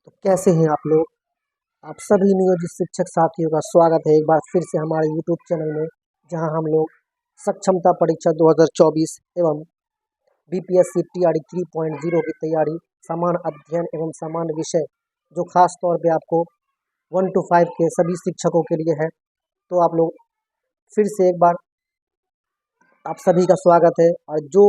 तो कैसे हैं आप लोग। आप सभी नियोजित शिक्षक साथियों का स्वागत है एक बार फिर से हमारे यूट्यूब चैनल में, जहां हम लोग सक्षमता परीक्षा 2024 एवं बीपीएससी टीआरई 3.0 की तैयारी, समान अध्ययन एवं समान विषय, जो खास तौर पे आपको 1 to 5 के सभी शिक्षकों के लिए है। तो आप लोग फिर से एक बार आप सभी का स्वागत है। और जो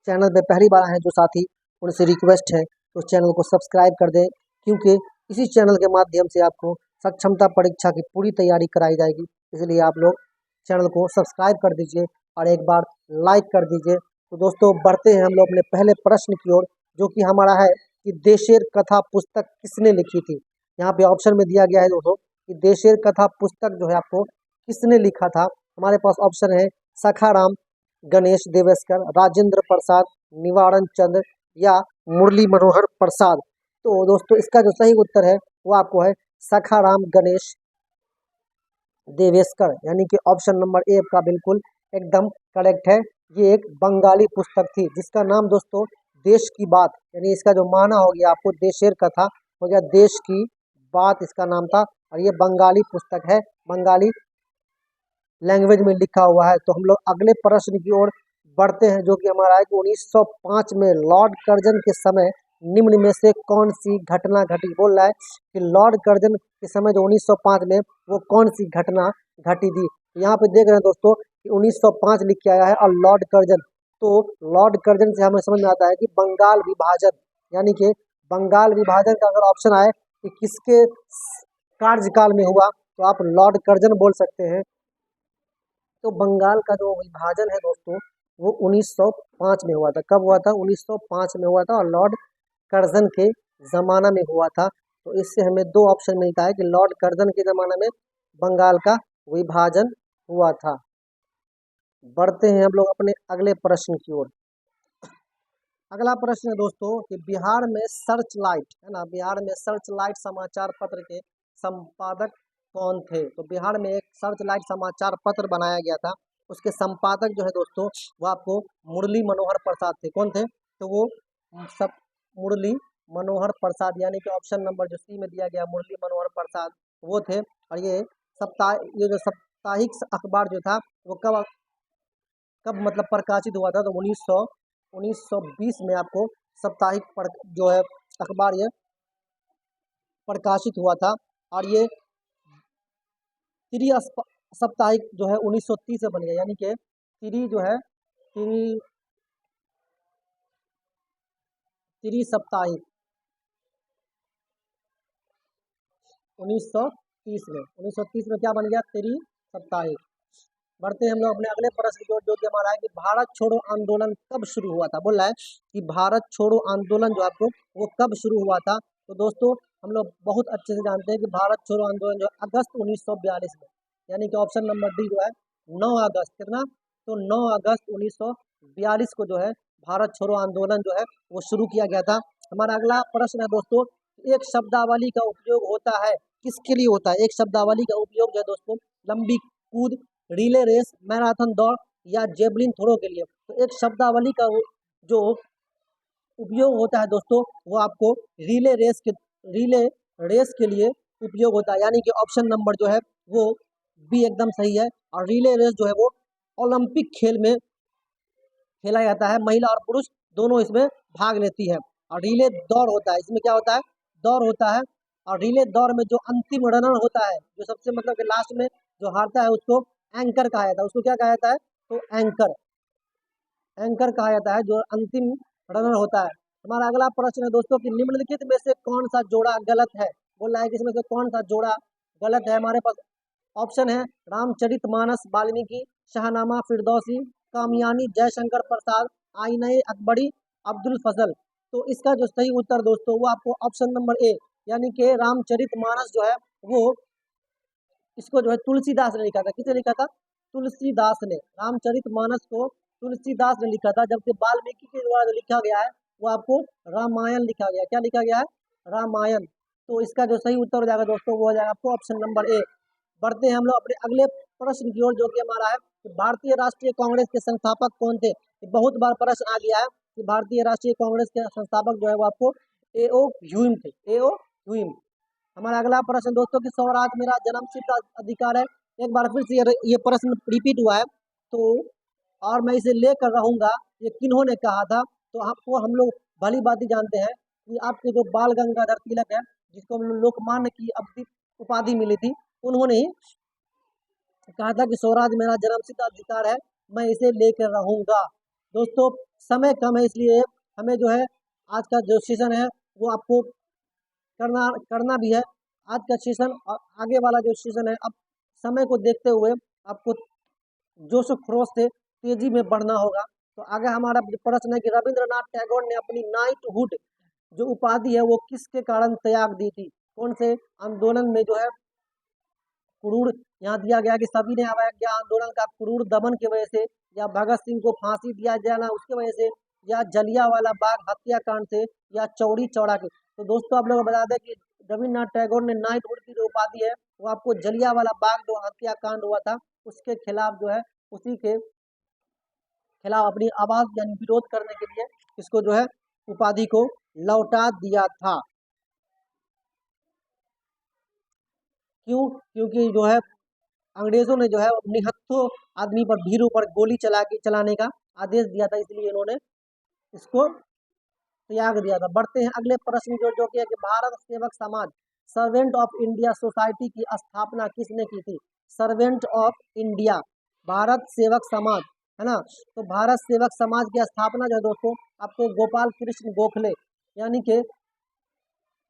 चैनल पे पहली बार आए हैं जो साथी, उनसे रिक्वेस्ट है तो चैनल को सब्सक्राइब कर दें, क्योंकि इसी चैनल के माध्यम से आपको सक्षमता परीक्षा की पूरी तैयारी कराई जाएगी। इसलिए आप लोग चैनल को सब्सक्राइब कर दीजिए और एक बार लाइक कर दीजिए। तो दोस्तों बढ़ते हैं हम लोग अपने पहले प्रश्न की ओर, जो कि हमारा है कि देशेर कथा पुस्तक किसने लिखी थी। यहाँ पे ऑप्शन में दिया गया है दोस्तों कि देशेर कथा पुस्तक जो है आपको किसने लिखा था। हमारे पास ऑप्शन है सखाराम गणेश देवेस्कर, राजेंद्र प्रसाद, निवारण चंद्र या मुरली मनोहर प्रसाद। तो दोस्तों इसका जो सही उत्तर है वो आपको है सखाराम गणेश देवेस्कर, यानी कि ऑप्शन नंबर ए का बिल्कुल एकदम करेक्ट है। ये एक बंगाली पुस्तक थी जिसका नाम दोस्तों देश की बात, यानी इसका जो माना हो गया आपको देशेर कथा हो गया देश की बात इसका नाम था। और ये बंगाली पुस्तक है, बंगाली लैंग्वेज में लिखा हुआ है। तो हम लोग अगले प्रश्न की ओर बढ़ते हैं, जो कि हमारा है कि 1905 में लॉर्ड कर्जन के समय निम्न में से कौन सी घटना घटी। बोल रहा है कि लॉर्ड कर्जन के समय जो 1905 में वो कौन सी घटना घटी थी। यहाँ पे देख रहे हैं दोस्तों कि 1905 लिख के आया है और लॉर्ड कर्जन, तो लॉर्ड कर्जन से हमें समझ में आता है कि बंगाल विभाजन, यानी कि बंगाल विभाजन का अगर ऑप्शन आए कि किसके कार्यकाल में हुआ तो आप लॉर्ड कर्जन बोल सकते हैं। तो बंगाल का जो विभाजन है दोस्तों वो 1905 में हुआ था। कब हुआ था? 1905 में हुआ था और लॉर्ड कर्जन के ज़माना में हुआ था। तो इससे हमें दो ऑप्शन मिलता है कि लॉर्ड कर्जन के ज़माना में बंगाल का विभाजन हुआ था। बढ़ते हैं हम लोग अपने अगले प्रश्न की ओर। अगला प्रश्न है दोस्तों कि बिहार में सर्च लाइट है ना, बिहार में सर्च लाइट समाचार पत्र के संपादक कौन थे। तो बिहार में एक सर्च लाइट समाचार पत्र बनाया गया था, उसके संपादक जो है दोस्तों वो आपको मुरली मनोहर प्रसाद थे। कौन थे? तो वो सब मुरली मनोहर प्रसाद, यानी कि ऑप्शन नंबर जो सी में दिया गया मुरली मनोहर प्रसाद वो थे। और ये जो साप्ताहिक अखबार जो था वो कब कब मतलब प्रकाशित हुआ था? तो 1920 में आपको जो है अखबार ये प्रकाशित हुआ था। और ये साप्ताहिक जो है 1930 से बन गया, यानी कि जो है तिरी तिरी साप्ताहिक 1930 में क्या बन गया? तिरी साप्ताहिक। बढ़ते हैं हम लोग अपने अगले प्रश्न की ओर, जो कि हमारा है कि भारत छोड़ो आंदोलन कब शुरू हुआ था। बोल रहा है कि भारत छोड़ो आंदोलन जो आपको वो कब शुरू हुआ था। तो दोस्तों हम लोग बहुत अच्छे से जानते हैं कि भारत छोड़ो आंदोलन जो अगस्त 1942 में, यानी कि ऑप्शन नंबर डी जो है 9 अगस्त, कितना? तो 9 अगस्त 1942 को जो है भारत छोड़ो आंदोलन जो है वो शुरू किया गया था। हमारा अगला प्रश्न है दोस्तों, एक शब्दावली का उपयोग होता है किसके लिए होता है? एक शब्दावली का उपयोग जो है दोस्तों लंबी कूद, रिले रेस, मैराथन दौड़ या जेवलिन थ्रो के लिए। तो एक शब्दावली का जो उपयोग होता है दोस्तों वो आपको रिले रेस के लिए उपयोग होता है, यानी कि ऑप्शन नंबर जो है वो बी एकदम सही है। और रिले रेस जो है वो ओलंपिक खेल में खेला जाता है, महिला और पुरुष दोनों इसमें भाग लेती है। और रिले दौड़ होता है, इसमें क्या होता है? दौड़ होता है। और रिले दौड़ में जो अंतिम रनर होता है, जो सबसे मतलब कि लास्ट में जो हारता है उसको एंकर कहा जाता है। उसको क्या कहा जाता है? तो एंकर एंकर कहा जाता है जो अंतिम रनर होता है। हमारा अगला प्रश्न है दोस्तों कि निम्नलिखित में से कौन सा जोड़ा गलत है। बोल रहा है कि इसमें से कौन सा जोड़ा गलत है। हमारे पास ऑप्शन है रामचरितमानस वाल्मीकि, शाहनामा फिरदौसी, कामयानी जयशंकर प्रसाद, आईने अकबरी, अब्दुल फजल। तो इसका जो सही उत्तर दोस्तों वो आपको ऑप्शन नंबर ए, यानी कि रामचरितमानस जो है वो इसको जो है तुलसीदास ने लिखा था। किसने लिखा था? तुलसीदास ने। रामचरितमानस को तुलसीदास ने लिखा था, जबकि वाल्मीकि के द्वारा जो लिखा गया है वो आपको रामायण लिखा गया। क्या लिखा गया है? रामायण। तो इसका जो सही उत्तर हो जाएगा दोस्तों वो हो जाएगा आपको ऑप्शन नंबर ए। बढ़ते हैं हम लोग अपने अगले प्रश्न की ओर, जो कि हमारा है कि भारतीय राष्ट्रीय कांग्रेस के संस्थापक कौन थे। बहुत बार प्रश्न आ गया है कि भारतीय राष्ट्रीय कांग्रेस के संस्थापक जो है वो आपको एओ ह्यूम थे, एओ ह्यूम। हमारा अगला प्रश्न दोस्तों कि स्वराज मेरा जन्मसिद्ध अधिकार है। एक बार फिर से ये प्रश्न रिपीट हुआ है, तो और मैं इसे लेकर रहूंगा, ये किन्होंने कहा था? तो आपको हम लोग भली बात जानते हैं कि आपके जो बाल गंगाधर तिलक है, जिसको हम लोग लोकमान्य की अवधि उपाधि मिली थी, उन्होंने ही कहा था कि स्वराज मेरा जन्मसिद्ध अधिकार है, मैं इसे लेकर रहूंगा। दोस्तों समय कम है, इसलिए हमें जो है आज का जो सेशन है वो आपको करना करना भी है। आज का सेशन और आगे वाला जो सेशन है, अब समय को देखते हुए आपको जोश खरोश से तेजी में बढ़ना होगा। तो आगे हमारा प्रश्न है कि रविंद्रनाथ टैगोर ने अपनी नाइटहुड जो उपाधि है वो किसके कारण त्याग दी थी? कौन से आंदोलन में जो है क्रूर, यहाँ दिया गया कि सभी ने अवज्ञा आंदोलन का क्रूर दमन की वजह से, या भगत सिंह को फांसी दिया जाना उसकी वजह से, या जलियांवाला बाग हत्याकांड से, या चौरी चौरा के। तो दोस्तों आप लोग को बता दें कि रविन्द्रनाथ टैगोर ने नाइटहुड की जो उपाधि है वो आपको जलियांवाला बाग जो हत्याकांड हुआ था उसके खिलाफ जो है, उसी के खिलाफ अपनी आवाज यानी विरोध करने के लिए इसको जो है उपाधि को लौटा दिया था। क्यों? क्योंकि जो है अंग्रेजों ने जो है निहत्थों आदमी पर, भीरों पर गोली चलाने का आदेश दिया था, इसलिए इन्होंने इसको त्याग दिया था। बढ़ते हैं अगले प्रश्न जो कि है कि भारत सेवक समाज, सर्वेंट ऑफ इंडिया सोसाइटी की स्थापना किसने की थी? सर्वेंट ऑफ इंडिया, भारत सेवक समाज, है ना। तो भारत सेवक समाज की स्थापना जो है दोस्तों आपको गोपाल कृष्ण गोखले यानी कि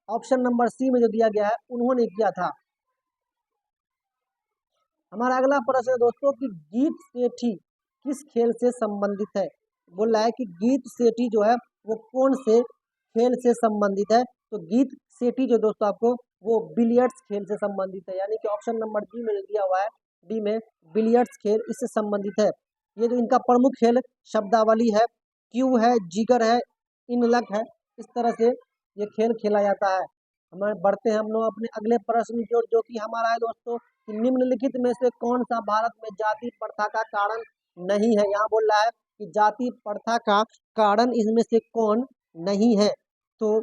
ऑप्शन नंबर सी में जो दिया गया है उन्होंने किया था। हमारा अगला प्रश्न है दोस्तों कि गीत सेठी किस खेल से संबंधित है? बोल रहा है कि गीत सेठी जो है वो कौन से खेल से संबंधित है? तो गीत सेठी जो दोस्तों आपको वो बिलियर्ड्स खेल से संबंधित है, यानी कि ऑप्शन नंबर डी में दिया हुआ है, डी में बिलियर्ड्स खेल इससे संबंधित है। ये जो इनका प्रमुख खेल शब्दावली है, क्यू है, जिगर है, इनलक है, इस तरह से ये खेल खेला जाता है। हमारे बढ़ते हैं हम लोग अपने अगले प्रश्न जो कि हमारा है दोस्तों कि निम्नलिखित में से कौन सा भारत में जाति प्रथा का कारण नहीं है? यहाँ बोल रहा है कि जाति प्रथा का कारण इसमें से कौन नहीं है? तो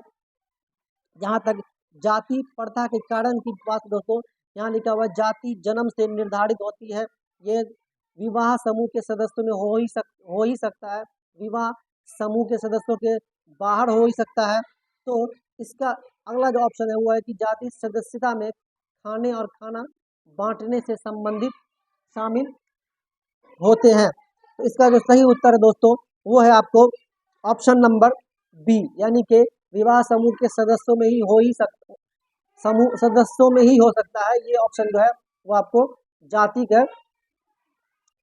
जहाँ तक जाति प्रथा के कारण की बात दोस्तों, यहाँ लिखा हुआ जाति जन्म से निर्धारित होती है, ये विवाह समूह के सदस्यों में हो ही सकता है, विवाह समूह के सदस्यों के बाहर हो ही सकता है। तो इसका अगला जो ऑप्शन है वो है कि जाति सदस्यता में खाने और खाना बांटने से संबंधित शामिल होते हैं। तो इसका जो सही उत्तर है दोस्तों वो है आपको ऑप्शन नंबर बी, यानी कि विवाह समूह के सदस्यों में ही हो ही सकता, समूह सदस्यों में ही हो सकता है। ये ऑप्शन जो है वो आपको जाति के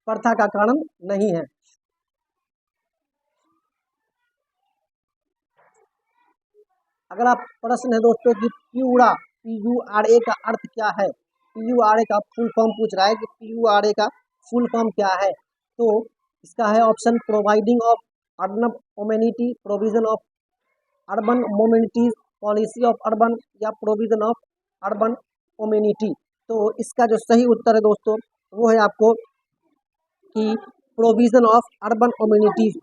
प्रथा का कारण नहीं है। अगला प्रश्न है दोस्तों कि प्यूरा, PURA का अर्थ क्या है? PURA का फुल फॉर्म पूछ रहा है कि PURA का फुल फॉर्म क्या है? तो इसका है option providing of urban amenity, provision of urban amenities, policy of urban, या प्रोविजन ऑफ अर्बन ओमेनिटी। तो इसका जो सही उत्तर है दोस्तों वो है आपको कि प्रोविजन ऑफ अर्बन ओमेनिटीज,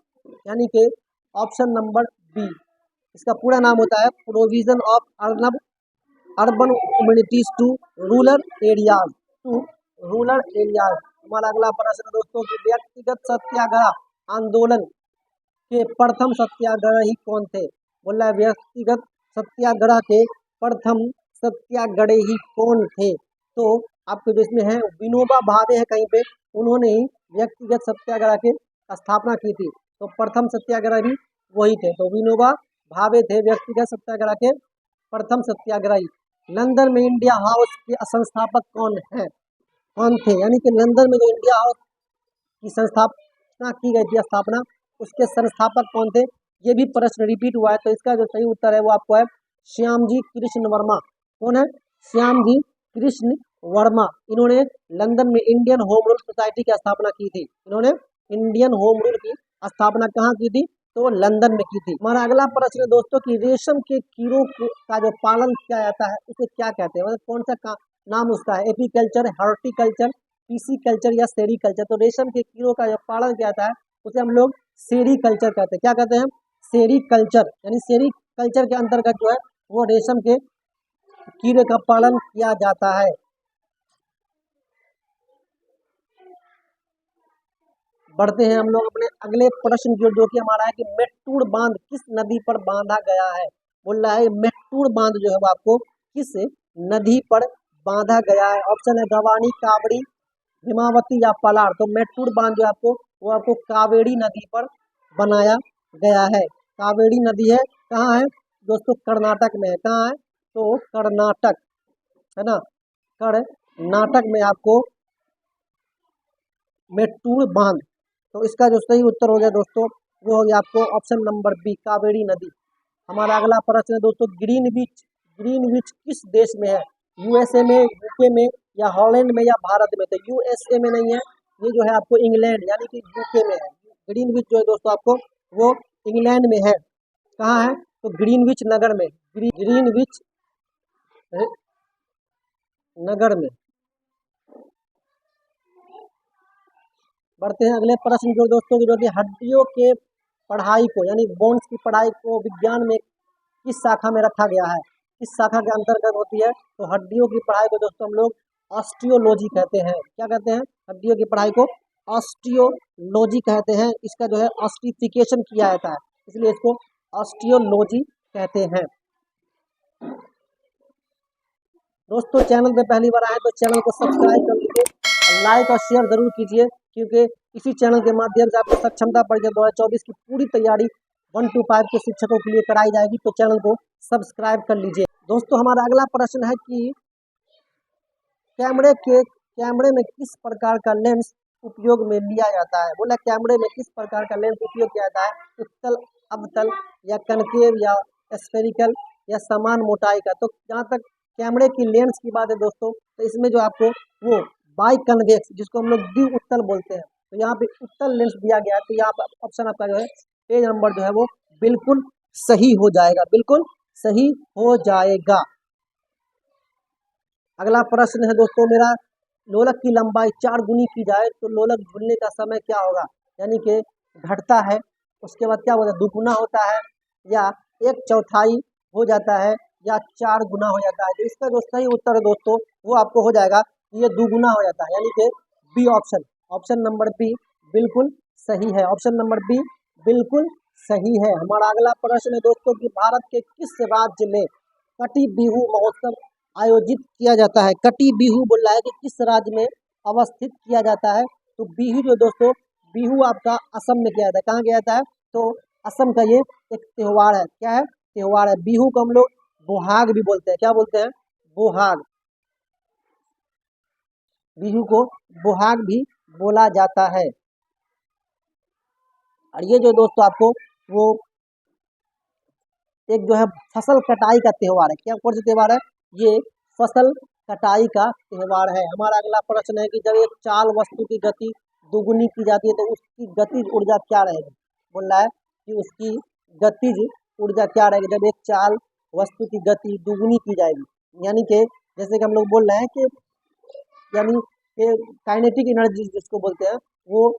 यानी कि ऑप्शन नंबर बी। इसका पूरा नाम होता है provision of urban communities to rural areas, to rural areas. हमारा अगला प्रश्न दोस्तों की व्यक्तिगत सत्याग्रह आंदोलन के प्रथम सत्याग्रही कौन थे? बोल रहा है व्यक्तिगत सत्याग्रह के प्रथम सत्याग्रही कौन थे? तो आपके देश में है विनोबा भावे है कहीं पे, उन्होंने ही व्यक्तिगत सत्याग्रह की स्थापना की थी। तो प्रथम सत्याग्रह भी वही थे, तो विनोबा भावे थे व्यक्तिगत सत्याग्रह के प्रथम सत्याग्रही। लंदन में इंडिया हाउस के संस्थापक कौन थे? यानी कि लंदन में जो इंडिया हाउस की संस्थापना की गई थी, स्थापना उसके संस्थापक कौन थे? ये भी प्रश्न रिपीट हुआ है। तो इसका जो सही उत्तर है वो आपको है श्यामजी कृष्ण वर्मा। कौन है? श्यामजी कृष्ण वर्मा। इन्होंने लंदन में इंडियन होम रूल सोसाइटी की स्थापना की थी। इन्होंने इंडियन होम रूल की स्थापना कहाँ की थी? तो लंदन में की थी। हमारा अगला प्रश्न है दोस्तों कि रेशम के कीड़ों का जो पालन किया जाता है उसे क्या कहते हैं? मतलब कौन सा नाम उसका है? एपीकल्चर, हॉर्टिकल्चर, पीसीकल्चर या सेरीकल्चर। तो रेशम के कीड़ों का जो पालन किया जाता है उसे हम लोग सेरीकल्चर कहते हैं। क्या कहते हैं? सेरीकल्चर, यानी कल्चर के अंतर्गत जो है वो रेशम के कीड़े का पालन किया जाता है। बढ़ते हैं हम लोग अपने अगले प्रश्न की ओर, जो कि हमारा है कि मेट्टूर बांध किस नदी पर बांधा गया है। बोल रहा है मेट्टूर बांध जो है वो आपको किस नदी पर बांधा गया है। ऑप्शन है गवानी, कावड़ी, हिमावती या पलार। तो मेट्टूर बांध जो आपको वो आपको कावेरी नदी पर बनाया गया है। कावेरी नदी है, कहाँ है दोस्तों, कर्नाटक में है। कहाँ है, तो कर्नाटक है ना, कर्नाटक में आपको मेट्टूर बांध। तो इसका जो सही उत्तर हो गया दोस्तों वो हो गया आपको ऑप्शन नंबर बी, कावेरी नदी। हमारा अगला प्रश्न है दोस्तों, ग्रीनविच किस देश में है। यूएसए में, यूके में या हॉलैंड में या भारत में। तो यूएसए में नहीं है, ये जो है आपको इंग्लैंड यानी कि यूके में है। ग्रीनविच जो है दोस्तों आपको वो इंग्लैंड में है। कहाँ है, तो ग्रीनविच नगर में, ग्रीनविच नगर में। बढ़ते हैं अगले प्रश्न जो दोस्तों जो कि हड्डियों के पढ़ाई को यानी बोन्स की पढ़ाई को विज्ञान में किस शाखा में रखा गया है, किस शाखा के अंतर्गत होती है। तो हड्डियों की पढ़ाई को दोस्तों हम लोग ऑस्टियोलॉजी कहते हैं। क्या कहते हैं, हड्डियों की पढ़ाई को ऑस्टियोलॉजी कहते हैं। इसका जो है ऑस्टिफिकेशन किया जाता है, इसलिए इसको ऑस्टियोलॉजी कहते हैं। दोस्तों चैनल पे पहली बार आए तो चैनल को सब्सक्राइब कर लीजिए, लाइक और शेयर जरूर कीजिए, क्योंकि इसी चैनल के माध्यम से आपको सक्षमता परीक्षा 2024 की पूरी तैयारी 1 to 5 के शिक्षकों के लिए कराई जाएगी। तो चैनल को सब्सक्राइब कर लीजिए। दोस्तों हमारा अगला प्रश्न है कि कैमरे में किस प्रकार का लेंस उपयोग में लिया जाता है। बोला कैमरे में किस प्रकार का लेंस उपयोग किया जाता है, उत्तल, अवतल या कनकेव या स्फेरिकल या समान मोटाई का। तो जहाँ तक कैमरे की लेंस की बात है दोस्तों, तो इसमें जो आपको वो बाई कन्वेक्स जिसको हम लोग द्वि उत्तल बोलते हैं, तो यहाँ पे उत्तल लेंस दिया गया है। तो यहाँ पर ऑप्शन आपका जो है पेज नंबर जो है वो बिल्कुल सही हो जाएगा, बिल्कुल सही हो जाएगा। अगला प्रश्न है दोस्तों मेरा, लोलक की लंबाई 4 गुनी की जाए तो लोलक झूलने का समय क्या होगा। यानी कि घटता है, उसके बाद क्या होता है, दुगुना होता है, या 1/4 हो जाता है, या 4 गुना हो जाता है। तो इसका जो सही उत्तर है दोस्तों वो आपको हो जाएगा, ये दुगुना हो जाता है, यानी कि B option, option number B बिल्कुल सही है। ऑप्शन नंबर बी बिल्कुल सही है। हमारा अगला प्रश्न है दोस्तों कि भारत के किस राज्य में कटी बिहू महोत्सव आयोजित किया जाता है। कटी बिहू बोल रहा है कि किस राज्य में अवस्थित किया जाता है। तो बिहू जो दोस्तों, बिहू आपका असम में किया जाता है। कहाँ किया जाता है, तो असम का ये एक त्योहार है। क्या है, त्योहार है। बिहू को हम लोग बोहाग भी बोलते हैं। क्या बोलते हैं, बोहाग। बिहू को बोहाग भी बोला जाता है। और ये जो दोस्तों आपको वो एक जो है फसल कटाई का त्योहार है। क्या कौन सा त्योहार है, ये फसल कटाई का त्योहार है। हमारा अगला प्रश्न है कि जब एक चाल वस्तु की गति दुगुनी की जाती है तो उसकी गतिज ऊर्जा क्या रहेगी। बोल रहा है कि उसकी गतिज ऊर्जा क्या रहेगी जब एक चाल वस्तु की गति दुगुनी की जाएगी। यानी कि जैसे कि हम लोग बोल रहे हैं कि यानी कि काइनेटिक एनर्जी जिसको बोलते हैं वो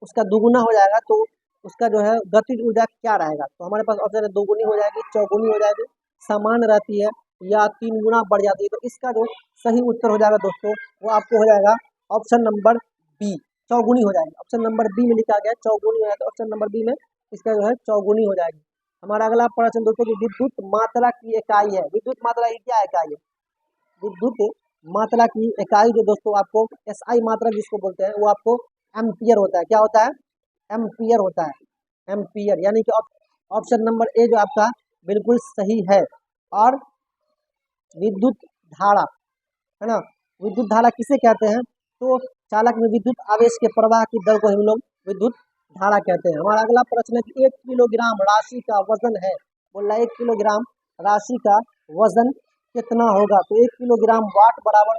उसका दुगुना हो जाएगा, तो उसका जो है गतिज ऊर्जा क्या रहेगा। तो हमारे पास ऑप्शन है दोगुनी हो जाएगी, चौगुनी हो जाएगी, समान रहती है, या 3 गुना बढ़ जाती है। तो इसका जो सही उत्तर हो जाएगा दोस्तों वो आपको हो जाएगा ऑप्शन नंबर बी, चौगुनी हो जाएगी। ऑप्शन नंबर बी में लिखा गया चौगुनी हो जाएगा, ऑप्शन नंबर बी में इसका जो है चौगुनी हो जाएगी। हमारा अगला प्रश्न दोस्तों की विद्युत मात्रा की इकाई है। विद्युत मात्रा की क्या इकाई है, विद्युत मात्रा की इकाई जो दोस्तों आपको एसआई मात्रा जिसको बोलते हैं वो आपको एम्पियर होता है। क्या होता है, एम्पियर होता है, एम्पियर। यानी कि ऑप्शन नंबर ए जो आपका बिल्कुल सही है। और विद्युत धारा है ना, विद्युत धारा किसे कहते हैं, तो चालक में विद्युत आवेश के प्रवाह की दर को हम लोग विद्युत धारा कहते हैं। हमारा अगला प्रश्न है कि 1 किलोग्राम राशि का वजन है। बोल रहा है 1 किलोग्राम राशि का वजन कितना होगा। तो 1 किलोग्राम वाट बराबर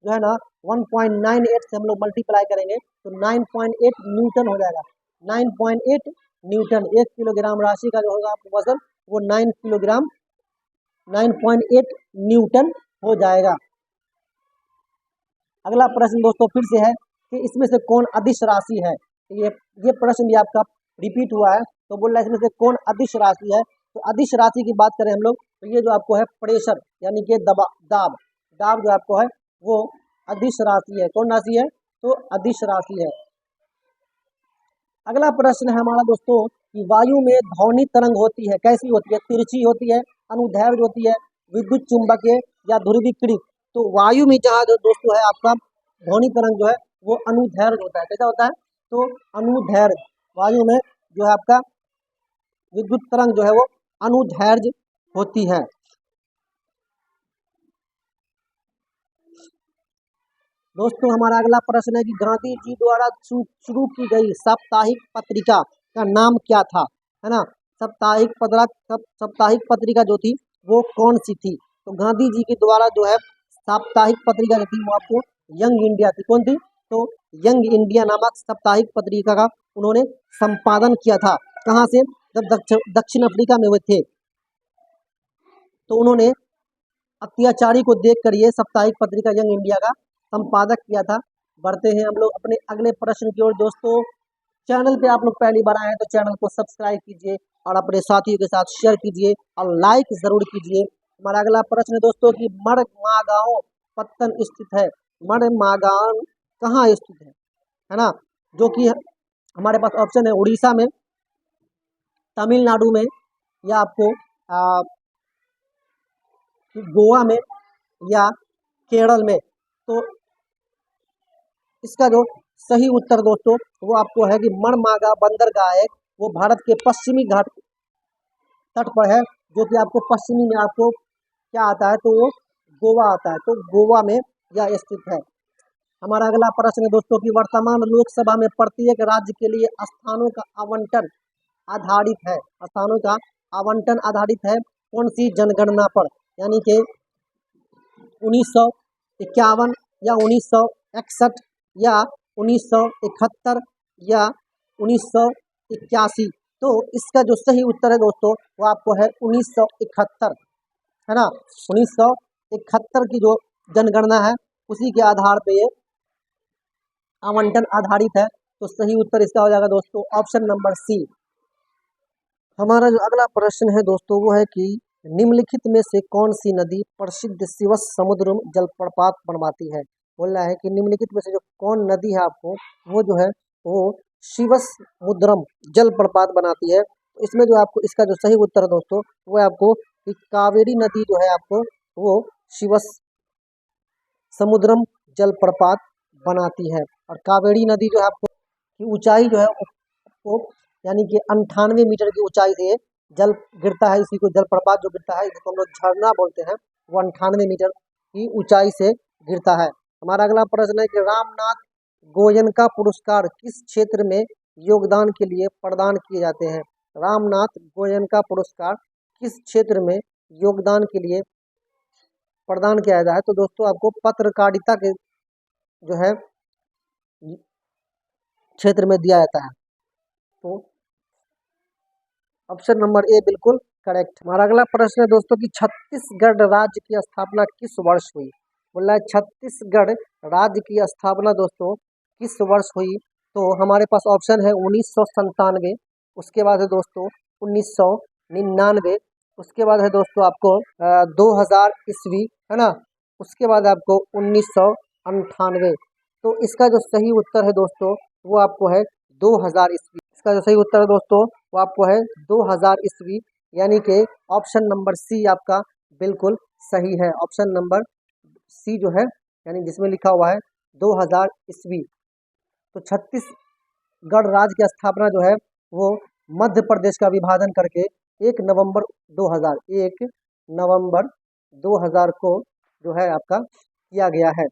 जो है ना 1.98 से हम लोग मल्टीप्लाई करेंगे तो 9.8 न्यूटन हो जाएगा। 9.8 न्यूटन 1 किलोग्राम राशि का जो होगा वजन वो 9.8 न्यूटन हो जाएगा। अगला प्रश्न दोस्तों फिर से है कि इसमें से कौन अदिश राशि है। ये प्रश्न भी आपका रिपीट हुआ है। तो बोल रहा है इसमें से कौन अदिश राशि है। तो अदिश राशि की बात करें हम लोग तो ये जो आपको है प्रेशर यानी कि दबाव, दाब दाब जो आपको है वो अदिश राशि है। कौन राशि है? तो अदिश राशि है। अगला प्रश्न है हमारा दोस्तों कि वायु में ध्वनि तरंग होती है, कैसी होती है? तिरछी होती है, अनुदैर्घ्य होती है, विद्युत चुंबकीय या ध्रुवीकृत। तो वायु में जहाँ जो दोस्तों है आपका ध्वनि तरंग जो है वो अनुदैर्घ्य होता है। कैसा होता है? तो अनुदैर्घ्य। वायु में जो है आपका विद्युत तरंग जो है वो अनुदैर्घ्य होती है। दोस्तों हमारा अगला प्रश्न है कि गांधी जी द्वारा शुरू की गई साप्ताहिक पत्रिका का नाम क्या था? है ना, साप्ताहिक पत्रिका जो थी वो कौन सी थी? तो गांधी जी के द्वारा जो है साप्ताहिक पत्रिका जो थी वो आपको यंग इंडिया थी। कौन थी? तो यंग इंडिया नामक साप्ताहिक पत्रिका का उन्होंने संपादन किया था। कहाँ से? जब दक्षिण अफ्रीका में हुए थे तो उन्होंने अत्याचारी को देखकर ये साप्ताहिक पत्रिका यंग इंडिया का संपादक किया था। बढ़ते हैं हम लोग अपने अगले प्रश्न की ओर। दोस्तों चैनल पे आप लोग पहली बार आए हैं तो चैनल को सब्सक्राइब कीजिए और अपने साथियों के साथ शेयर कीजिए और लाइक जरूर कीजिए। हमारा अगला प्रश्न है दोस्तों कि मड़मागांव पत्तन स्थित है। मड़मागांव कहाँ स्थित है ना, जो कि हमारे पास ऑप्शन है उड़ीसा में, तमिलनाडु में या आपको गोवा में या केरल में। तो इसका जो सही उत्तर दोस्तों वो आपको है कि मड़मागा बंदरगाह है वो भारत के पश्चिमी घाट तट पर है, जो कि आपको पश्चिमी में आपको क्या आता है? तो वो गोवा आता है। तो गोवा में यह स्थित है। हमारा अगला प्रश्न है दोस्तों कि वर्तमान लोकसभा में प्रत्येक राज्य के लिए स्थानों का आवंटन आधारित है। स्थानों का आवंटन आधारित है कौन सी जनगणना पर? यानी कि 1951 या 1961 या 1971 या 1981। तो इसका जो सही उत्तर है दोस्तों वो आपको है 1971, है ना। 1971 की जो जनगणना है उसी के आधार पे ये आवंटन आधारित है। तो सही उत्तर इसका हो जाएगा दोस्तों ऑप्शन नंबर सी। हमारा जो अगला प्रश्न है दोस्तों वो है कि निम्नलिखित में से कौन सी नदी प्रसिद्ध शिवस समुद्रम जलप्रपात बनवाती है? बोल रहा है कि निम्नलिखित में से जो कौन नदी है आपको वो जो है वो शिवस मुद्रम जलप्रपात बनाती है। तो इसमें जो आपको इसका जो सही उत्तर है दोस्तों वो है आपको कि कावेरी नदी जो है आपको वो शिवस समुद्रम जलप्रपात बनाती है। और कावेरी नदी जो है आपको की ऊंचाई जो है वो यानी कि 98 मीटर की ऊंचाई से जल गिरता है। इसी को जलप्रपात जो गिरता है जिसको हम लोग झरना बोलते हैं वो 98 मीटर की ऊंचाई से गिरता है। हमारा अगला प्रश्न है कि रामनाथ गोयनका पुरस्कार किस क्षेत्र में योगदान के लिए प्रदान किए जाते हैं? रामनाथ गोयनका पुरस्कार किस क्षेत्र में योगदान के लिए प्रदान किया जाता है? तो दोस्तों आपको पत्रकारिता के जो है क्षेत्र में दिया जाता है। तो ऑप्शन नंबर ए बिल्कुल करेक्ट। हमारा अगला प्रश्न है दोस्तों कि छत्तीसगढ़ राज्य की स्थापना किस वर्ष हुई? बोल रहा है छत्तीसगढ़ राज्य की स्थापना दोस्तों किस वर्ष हुई? तो हमारे पास ऑप्शन है 1997, उसके बाद है दोस्तों 1999, उसके बाद है दोस्तों आपको 2000 ईस्वी, है ना, उसके बाद आपको 1998। तो इसका जो सही उत्तर है दोस्तों वो आपको है 2000 ईस्वी। इसका जो सही उत्तर है दोस्तों वो आपको है 2000 ईस्वी, यानी कि ऑप्शन नंबर सी आपका बिल्कुल सही है। ऑप्शन नंबर सी जो है यानी जिसमें लिखा हुआ है 2000 ईस्वी। तो छत्तीसगढ़ राज्य की स्थापना जो है वो मध्य प्रदेश का विभाजन करके 1 नवंबर 2000 को जो है आपका किया गया है।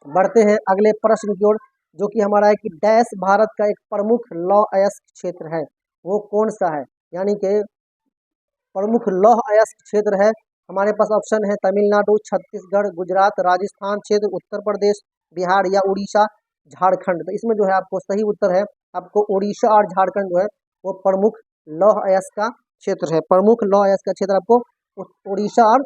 बढ़ते हैं अगले प्रश्न की ओर, जो कि हमारा है कि डैश भारत का एक प्रमुख लौह अयस्क क्षेत्र है, वो कौन सा है? यानी कि प्रमुख लौह अयस्क क्षेत्र है। हमारे पास ऑप्शन है तमिलनाडु, छत्तीसगढ़, गुजरात, राजस्थान क्षेत्र, उत्तर प्रदेश, बिहार या उड़ीसा, झारखंड। तो इसमें जो है आपको सही उत्तर है आपको उड़ीसा और झारखंड जो है वो प्रमुख लौह अयस्क का क्षेत्र है। प्रमुख लौह अयस्क का क्षेत्र आपको उड़ीसा और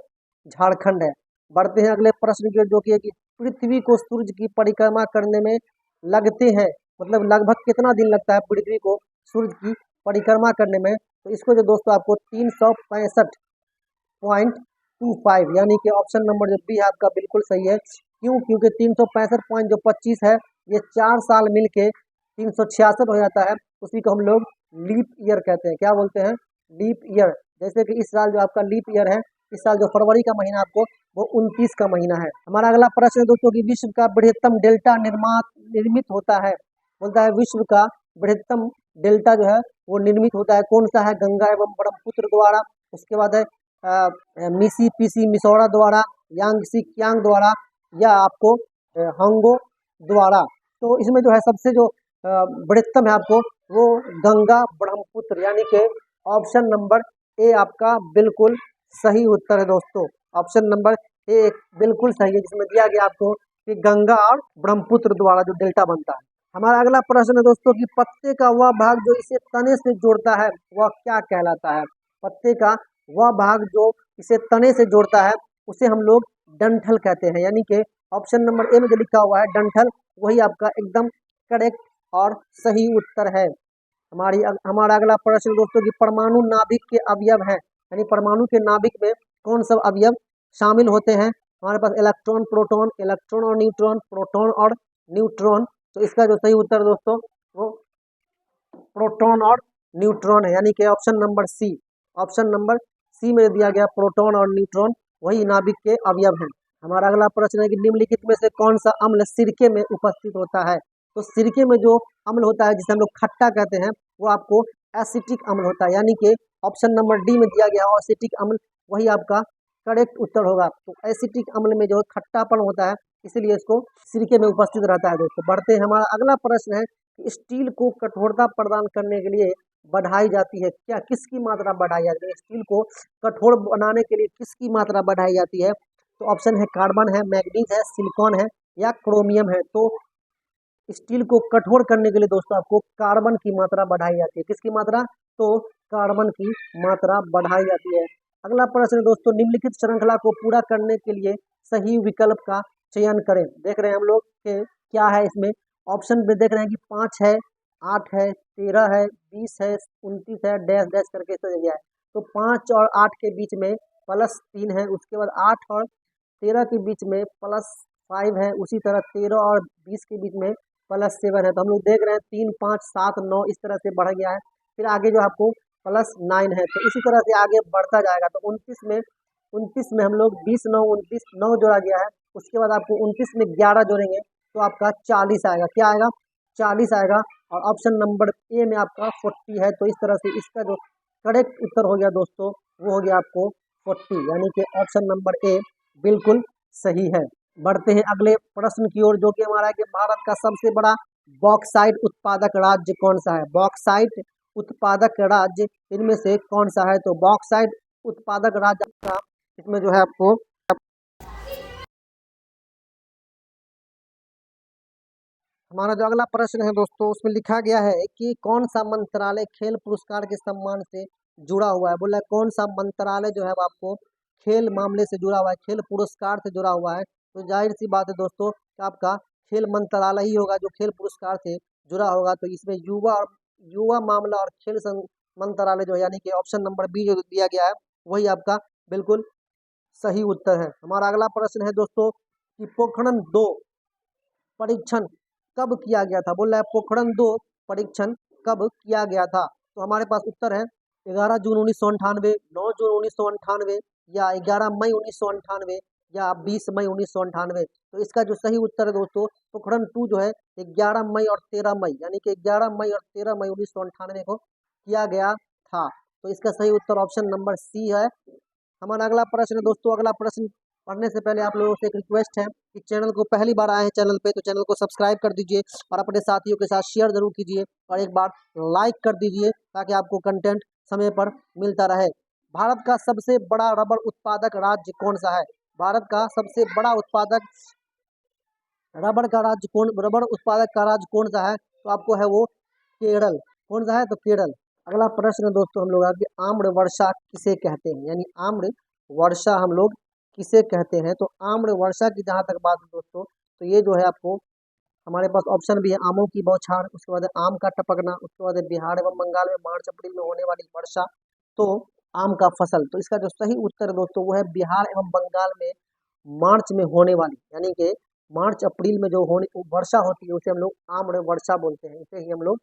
झारखंड है। बढ़ते हैं अगले प्रश्न की ओर, जो कि है कि पृथ्वी को सूर्य की परिक्रमा करने में लगते हैं, मतलब लगभग कितना दिन लगता है पृथ्वी को सूर्य की परिक्रमा करने में? तो इसको जो दोस्तों आपको 365.25 यानी कि ऑप्शन नंबर जो बी है आपका बिल्कुल सही है। क्यों? क्योंकि 365 पॉइंट जो 25 है ये 4 साल मिलके 366 हो जाता है। उसी को हम लोग लीप ईयर कहते हैं। क्या बोलते हैं? Leap year. जैसे कि इस साल जो आपका लीप ईयर है, इस साल जो फरवरी का महीना आपको वो 29 का महीना है। हमारा अगला प्रश्न है दोस्तों कि विश्व का बृहत्तम डेल्टा निर्मित होता है। बोलता है विश्व का बृहत्तम डेल्टा जो है वो निर्मित होता है कौन सा है? गंगा एवं ब्रह्मपुत्र द्वारा, उसके बाद है मिसी पीसी मिसौरा द्वारा, यांगसी कियांग द्वारा, या आपको हंगो द्वारा। तो इसमें जो है सबसे जो बृहत्तम है आपको वो गंगा ब्रह्मपुत्र यानी कि ऑप्शन नंबर ए आपका बिल्कुल सही उत्तर है दोस्तों। ऑप्शन नंबर ए बिल्कुल सही है, जिसमें दिया गया आपको कि गंगा और ब्रह्मपुत्र द्वारा जो डेल्टा बनता है। हमारा अगला प्रश्न है दोस्तों कि पत्ते का वह भाग जो इसे तने से जोड़ता है वह क्या कहलाता है? पत्ते का वह भाग जो इसे तने से जोड़ता है उसे हम लोग डंठल कहते हैं। यानी कि ऑप्शन नंबर ए में जो लिखा हुआ है डंठल, वही आपका एकदम करेक्ट और सही उत्तर है। हमारा अगला प्रश्न दोस्तों कि परमाणु नाभिक के अवयव हैं, यानी परमाणु के नाभिक में कौन सब अवयव शामिल होते हैं? हमारे पास इलेक्ट्रॉन प्रोटॉन, इलेक्ट्रॉन और न्यूट्रॉन, प्रोटॉन और न्यूट्रॉन। तो इसका जो सही उत्तर दोस्तों वो प्रोटॉन और न्यूट्रॉन है, यानी कि option number C. Option number C में दिया गया प्रोटॉन और न्यूट्रॉन वही नाभिक के अवयव हैं। हमारा अगला प्रश्न है कि निम्नलिखित में से कौन सा अम्ल सिरके में उपस्थित होता है? तो सिरके में जो अम्ल होता है जिसे हम लोग खट्टा कहते हैं वो आपको एसिटिक अम्ल होता है, यानी कि ऑप्शन नंबर डी में दिया गया एसिटिक अम्ल वही आपका करेक्ट उत्तर होगा। तो एसिटिक अम्ल में जो खट्टापन होता है इसीलिए इसको सिरके में उपस्थित रहता है दोस्तों। बढ़ते हैं, हमारा अगला प्रश्न है कि स्टील को कठोरता प्रदान करने के लिए बढ़ाई जाती है क्या? किसकी मात्रा बढ़ाई जाती है? स्टील को कठोर बनाने के लिए किसकी मात्रा बढ़ाई जाती है? तो ऑप्शन है कार्बन है, मैग्नीज है, सिलिकॉन है या क्रोमियम है। तो स्टील को कठोर करने के लिए दोस्तों आपको कार्बन की मात्रा बढ़ाई जाती है। किसकी मात्रा? तो कार्बन की मात्रा बढ़ाई जाती है। अगला प्रश्न है दोस्तों निम्नलिखित श्रृंखला को पूरा करने के लिए सही विकल्प का चयन करें। देख रहे हैं हम लोग के क्या है इसमें ऑप्शन पे, देख रहे हैं कि 5 है, 8 है, 13 है, 20 है, 29 है, डैश डैश करके इस गया है। तो 5 और 8 के बीच में +3 है, उसके बाद 8 और 13 के बीच में +5 है, उसी तरह 13 और 20 के बीच में +7 है। तो हम लोग देख रहे हैं 3, 5, 7, 9 इस तरह से बढ़ गया है। फिर आगे जो आपको +9 है, तो इसी तरह से आगे बढ़ता जाएगा। तो 29 में हम लोग 20, 9, 29, 9 जोड़ा गया है। उसके बाद आपको 29 में 11 जोड़ेंगे तो आपका 40 आएगा। क्या आएगा? 40 आएगा। और ऑप्शन नंबर ए में आपका 40 है। तो इस तरह से इसका जो करेक्ट उत्तर हो गया दोस्तों वो हो गया आपको 40, यानी कि ऑप्शन नंबर ए बिल्कुल सही है। बढ़ते हैं अगले प्रश्न की ओर, जो कि हमारा है कि भारत का सबसे बड़ा बॉक्साइट उत्पादक राज्य कौन सा है? बॉक्साइट उत्पादक राज्य इनमें से कौन सा है? तो बॉक्साइट उत्पादक राज्य का इसमें जो है आपको हमारा जो अगला प्रश्न है दोस्तों उसमें लिखा गया है कि कौन सा मंत्रालय खेल पुरस्कार के सम्मान से जुड़ा हुआ है? बोला कौन सा मंत्रालय जो है वो आपको खेल मामले से जुड़ा हुआ है, खेल पुरस्कार से जुड़ा हुआ है। तो जाहिर सी बात है दोस्तों कि आपका खेल मंत्रालय ही होगा जो खेल पुरस्कार से जुड़ा होगा। तो इसमें युवा मामला और खेल मंत्रालय जो है, यानी कि ऑप्शन नंबर बी जो दिया गया है वही आपका बिल्कुल सही उत्तर है। हमारा अगला प्रश्न है दोस्तों कि पोखरण 2 परीक्षण कब किया गया था? बोल रहा है पोखरण 2 परीक्षण कब किया गया था? तो हमारे पास उत्तर है 11 जून 1998, 9 जून 1998 या 11 मई 1998 या 20 मई 1998। तो इसका जो सही उत्तर है दोस्तों पोखरण 2 जो है 11 मई और 13 मई, यानी कि 11 मई और 13 मई 1998 को किया गया था। तो इसका सही उत्तर ऑप्शन नंबर सी है। हमारा अगला प्रश्न है दोस्तों, अगला प्रश्न पढ़ने से पहले आप लोगों से एक रिक्वेस्ट है कि चैनल को पहली बार आए हैं चैनल पे तो चैनल को सब्सक्राइब कर दीजिए और अपने साथियों के साथ शेयर जरूर कीजिए और एक बार लाइक कर दीजिए ताकि आपको कंटेंट समय पर मिलता रहे। भारत का सबसे बड़ा रबड़ उत्पादक राज्य कौन सा है? भारत का सबसे बड़ा रबड़ उत्पादक का राज्य कौन सा है? तो आपको है वो केरल। कौन सा है? तो केरल। अगला प्रश्न दोस्तों हम लोग आगे आम्र वर्षा किसे कहते हैं, यानी आम्र वर्षा हम लोग किसे कहते हैं? तो आम्र वर्षा की जहाँ तक बात है दोस्तों तो ये जो है आपको हमारे पास ऑप्शन भी है आमों की बौछार, उसके बाद है आम का टपकना, उसके बाद है बिहार एवं बंगाल में मार्च अप्रैल में होने वाली वर्षा। तो आम का फसल, तो इसका जो सही उत्तर है दोस्तों वो है बिहार एवं बंगाल में मार्च में होने वाली, यानी कि मार्च अप्रैल में जो होने वर्षा होती है उसे हम लोग आम्र वर्षा बोलते हैं, इसे ही हम लोग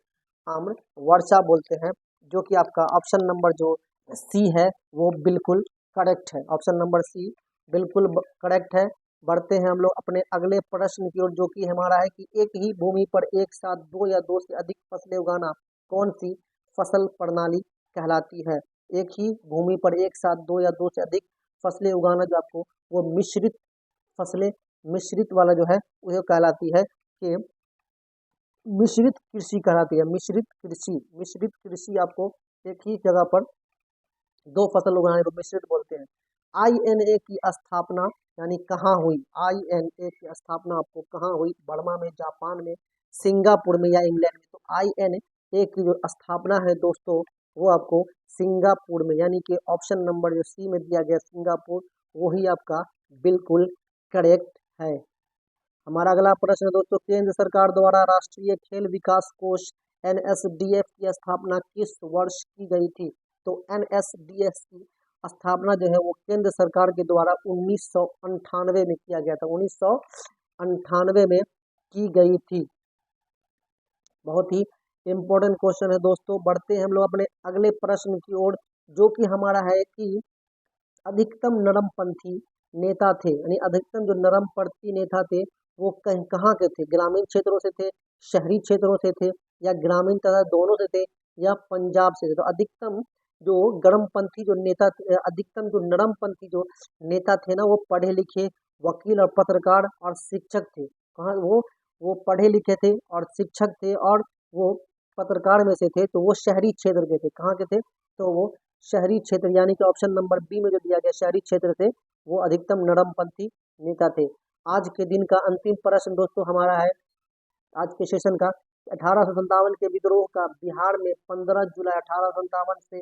आम्र वर्षा बोलते हैं। जो कि आपका ऑप्शन नंबर जो सी है वो बिल्कुल करेक्ट है, ऑप्शन नंबर सी बिल्कुल करेक्ट है। बढ़ते हैं हम लोग अपने अगले प्रश्न की ओर, जो कि हमारा है कि एक ही भूमि पर एक साथ दो या दो से अधिक फसलें उगाना कौन सी फसल प्रणाली कहलाती है। एक ही भूमि पर एक साथ दो या दो से अधिक फसलें उगाना जो आपको वो मिश्रित फसलें, मिश्रित वाला जो है वह कहलाती है कि मिश्रित कृषि कहलाती है, मिश्रित कृषि। मिश्रित कृषि आपको एक ही जगह पर दो फसल उगाने को मिश्रित बोलते हैं। आईएनए की स्थापना यानी कहाँ हुई, आईएनए की स्थापना आपको कहाँ हुई, बर्मा में, जापान में, सिंगापुर में या इंग्लैंड में। तो आईएनए की जो स्थापना है दोस्तों वो आपको सिंगापुर में, यानी कि ऑप्शन नंबर जो सी में दिया गया सिंगापुर, वही आपका बिल्कुल करेक्ट है। हमारा अगला प्रश्न है दोस्तों, केंद्र सरकार द्वारा राष्ट्रीय खेल विकास कोष एनएसडीएफ की स्थापना किस वर्ष की गई थी। तो एनएसडीएफ की स्थापना जो है वो केंद्र सरकार के द्वारा 1998 में किया गया था, 1998 में की गई थी। बहुत ही इम्पोर्टेंट क्वेश्चन है दोस्तों। बढ़ते हैं हम लोग अपने अगले प्रश्न की ओर, जो कि हमारा है कि अधिकतम नरमपंथी नेता थे, यानी अधिकतम जो नरमपंथी नेता थे वो कहीं कहाँ के थे, ग्रामीण क्षेत्रों से थे, शहरी क्षेत्रों से थे, या ग्रामीण तथा दोनों से थे, या पंजाब से थे। तो अधिकतम जो गर्मपंथी जो नेता अधिकतम जो नरमपंथी जो नेता थे ना वो पढ़े लिखे वकील और पत्रकार और शिक्षक थे। कहाँ वो पढ़े लिखे थे और शिक्षक थे और वो पत्रकार में से थे, तो वो शहरी क्षेत्र के थे। कहाँ के थे, तो वो शहरी क्षेत्र, यानी कि ऑप्शन नंबर बी में जो दिया गया शहरी क्षेत्र थे वो अधिकतम नरमपंथी नेता थे। आज के दिन का अंतिम प्रश्न दोस्तों हमारा है आज के सेशन का, 1857 के विद्रोह का बिहार में 15 जुलाई 1857 से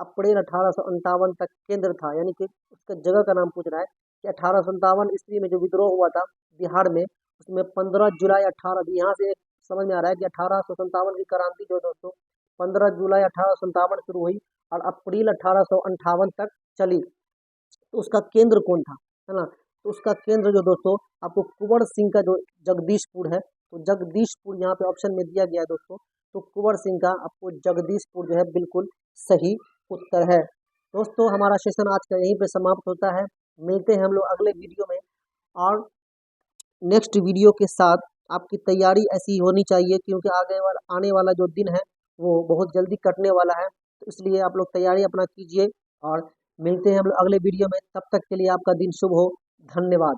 अप्रैल 1858 तक केंद्र था, यानी कि उसका जगह का नाम पूछ रहा है कि 1857 ईस्वी में जो विद्रोह हुआ था बिहार में, उसमें 15 जुलाई 18, यहाँ से समझ में आ रहा है कि 1857 की क्रांति जो दोस्तों 15 जुलाई 1857 शुरू हुई और अप्रैल 1858 तक चली। तो उसका केंद्र कौन था, है ना। तो उसका केंद्र जो दोस्तों आपको कुंवर सिंह का जो जगदीशपुर है, तो जगदीशपुर यहाँ पे ऑप्शन में दिया गया है दोस्तों। तो कुंवर सिंह का आपको जगदीशपुर जो है बिल्कुल सही उत्तर है। दोस्तों हमारा सेशन आज का यहीं पे समाप्त होता है। मिलते हैं हम लोग अगले वीडियो में, और नेक्स्ट वीडियो के साथ। आपकी तैयारी ऐसी होनी चाहिए क्योंकि आने वाला जो दिन है वो बहुत जल्दी कटने वाला है, तो इसलिए आप लोग तैयारी अपना कीजिए। और मिलते हैं हम लोग अगले वीडियो में, तब तक के लिए आपका दिन शुभ हो। धन्यवाद।